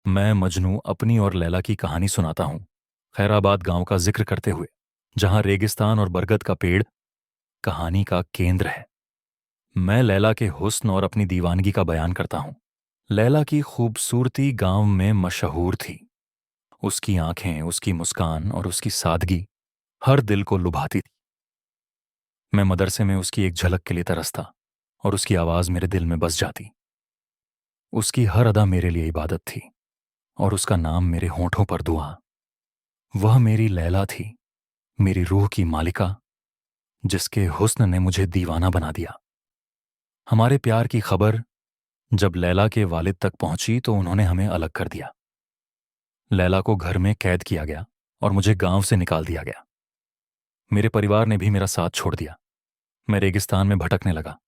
मैं मजनू अपनी और लैला की कहानी सुनाता हूँ, खैराबाद गांव का जिक्र करते हुए, जहां रेगिस्तान और बरगद का पेड़ कहानी का केंद्र है। मैं लैला के हुस्न और अपनी दीवानगी का बयान करता हूँ। लैला की खूबसूरती गांव में मशहूर थी। उसकी आंखें, उसकी मुस्कान और उसकी सादगी हर दिल को लुभाती थी। मैं मदरसे में उसकी एक झलक के लिए तरसता और उसकी आवाज मेरे दिल में बस जाती। उसकी हर अदा मेरे लिए इबादत थी और उसका नाम मेरे होंठों पर दुआ। वह मेरी लैला थी, मेरी रूह की मालिका, जिसके हुस्न ने मुझे दीवाना बना दिया। हमारे प्यार की खबर जब लैला के वालिद तक पहुंची तो उन्होंने हमें अलग कर दिया। लैला को घर में कैद किया गया और मुझे गांव से निकाल दिया गया। मेरे परिवार ने भी मेरा साथ छोड़ दिया। मैं रेगिस्तान में भटकने लगा।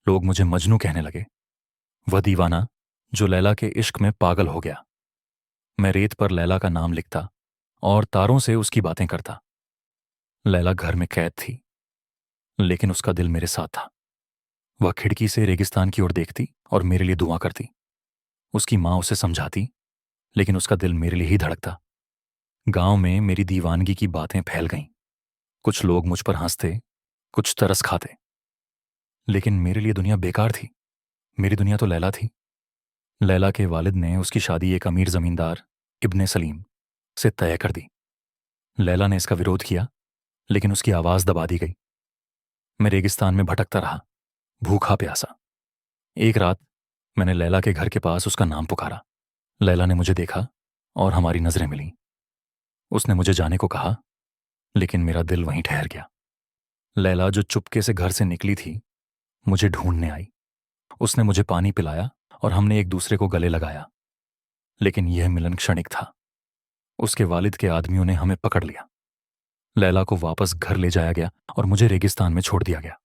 लोग मुझे मजनू कहने लगे, वह दीवाना जो लैला के इश्क में पागल हो गया। मैं रेत पर लैला का नाम लिखता और तारों से उसकी बातें करता। लैला घर में कैद थी, लेकिन उसका दिल मेरे साथ था। वह खिड़की से रेगिस्तान की ओर देखती और मेरे लिए दुआ करती। उसकी माँ उसे समझाती, लेकिन उसका दिल मेरे लिए ही धड़कता। गांव में मेरी दीवानगी की बातें फैल गईं। कुछ लोग मुझ पर हंसते, कुछ तरस खाते, लेकिन मेरे लिए दुनिया बेकार थी। मेरी दुनिया तो लैला थी। लैला के वालिद ने उसकी शादी एक अमीर जमींदार इब्ने सलीम से तय कर दी। लैला ने इसका विरोध किया, लेकिन उसकी आवाज दबा दी गई। मैं रेगिस्तान में भटकता रहा, भूखा प्यासा। एक रात मैंने लैला के घर के पास उसका नाम पुकारा। लैला ने मुझे देखा और हमारी नजरें मिलीं। उसने मुझे जाने को कहा, लेकिन मेरा दिल वहीं ठहर गया। लैला जो चुपके से घर से निकली थी, मुझे ढूंढने आई। उसने मुझे पानी पिलाया और हमने एक दूसरे को गले लगाया। लेकिन यह मिलन क्षणिक था। उसके वालिद के आदमियों ने हमें पकड़ लिया। लैला को वापस घर ले जाया गया और मुझे रेगिस्तान में छोड़ दिया गया।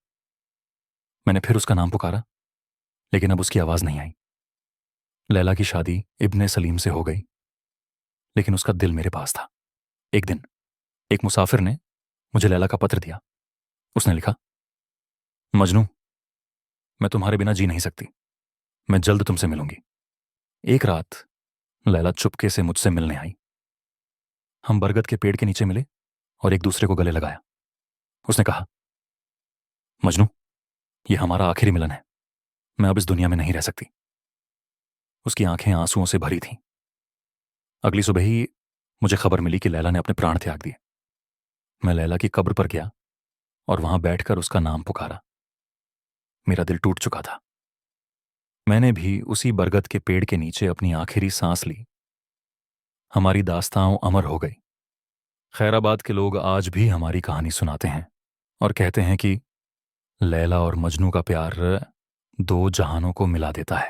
मैंने फिर उसका नाम पुकारा, लेकिन अब उसकी आवाज नहीं आई। लैला की शादी इब्ने सलीम से हो गई, लेकिन उसका दिल मेरे पास था। एक दिन एक मुसाफिर ने मुझे लैला का पत्र दिया। उसने लिखा, मजनू, मैं तुम्हारे बिना जी नहीं सकती। मैं जल्द तुमसे मिलूंगी। एक रात लैला चुपके से मुझसे मिलने आई। हम बरगद के पेड़ के नीचे मिले और एक दूसरे को गले लगाया। उसने कहा, मजनू, ये हमारा आखिरी मिलन है। मैं अब इस दुनिया में नहीं रह सकती। उसकी आंखें आंसुओं से भरी थीं। अगली सुबह ही मुझे खबर मिली कि लैला ने अपने प्राण त्याग दिए। मैं लैला की कब्र पर गया और वहां बैठकर उसका नाम पुकारा। मेरा दिल टूट चुका था। मैंने भी उसी बरगद के पेड़ के नीचे अपनी आखिरी सांस ली। हमारी दास्तां अमर हो गई। खैराबाद के लोग आज भी हमारी कहानी सुनाते हैं और कहते हैं कि लैला और मजनू का प्यार दो जहानों को मिला देता है।